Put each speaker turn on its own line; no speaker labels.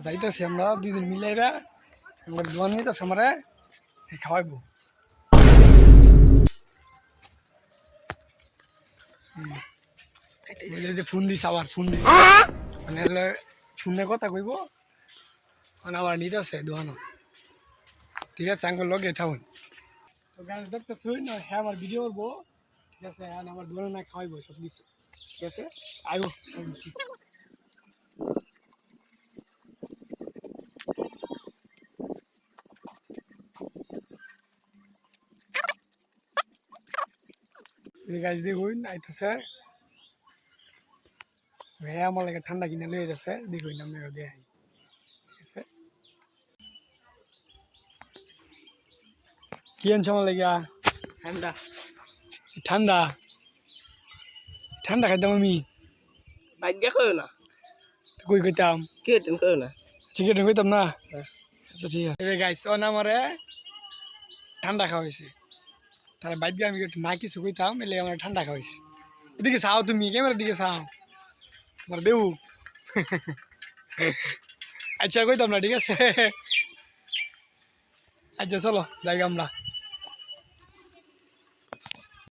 যাইতেছি আমরা দুদিন মিলাইরা আমরা দোয়া নিতেছে আমরা খাওয়াইবো। ফোন দিস আবার ফোন দিস মানে ফোনে কথা কইব মানে আবার নিতেছে দোয়ানো। ঠিক আছে আঙ্গুল লগে থাকুন। তো গাছ দেখতেছুই না হ্যাঁ আমার ভিডিও করবো। ঠিক আছে আমার দোয়ানো না খাওয়াইবো সব কিছু। ঠিক আছে আইবো। গাছ দেখুন আইতেছে হ্যাঁ আমার লাগে ঠান্ডা কিনে লয়ে যাচ্ছে দেখুন আপনারা দেখাই। ঠিক আছে কি আনছো আমার লাগিয়া?
ঠান্ডা
ঠান্ডা ঠান্ডা খাইতাম আমি
বাইক দেখো না
কই কইতাম
কে টেন করো না
সিগারেট কইতাম না। আচ্ছা ঠিক আছে গাইস ও না আমারে ঠান্ডা খাওয়াইছে তারা বাইক দিয়ে আমি না কিছু কইতাম এলে আমার ঠান্ডা খাওয়াইছে। এদিকে চাও তুমি ক্যামেরার দিকে চাও তোমার দেউ। আচ্ছা কইতাম না ঠিক আছে। আচ্ছা চলো যাই আমরা।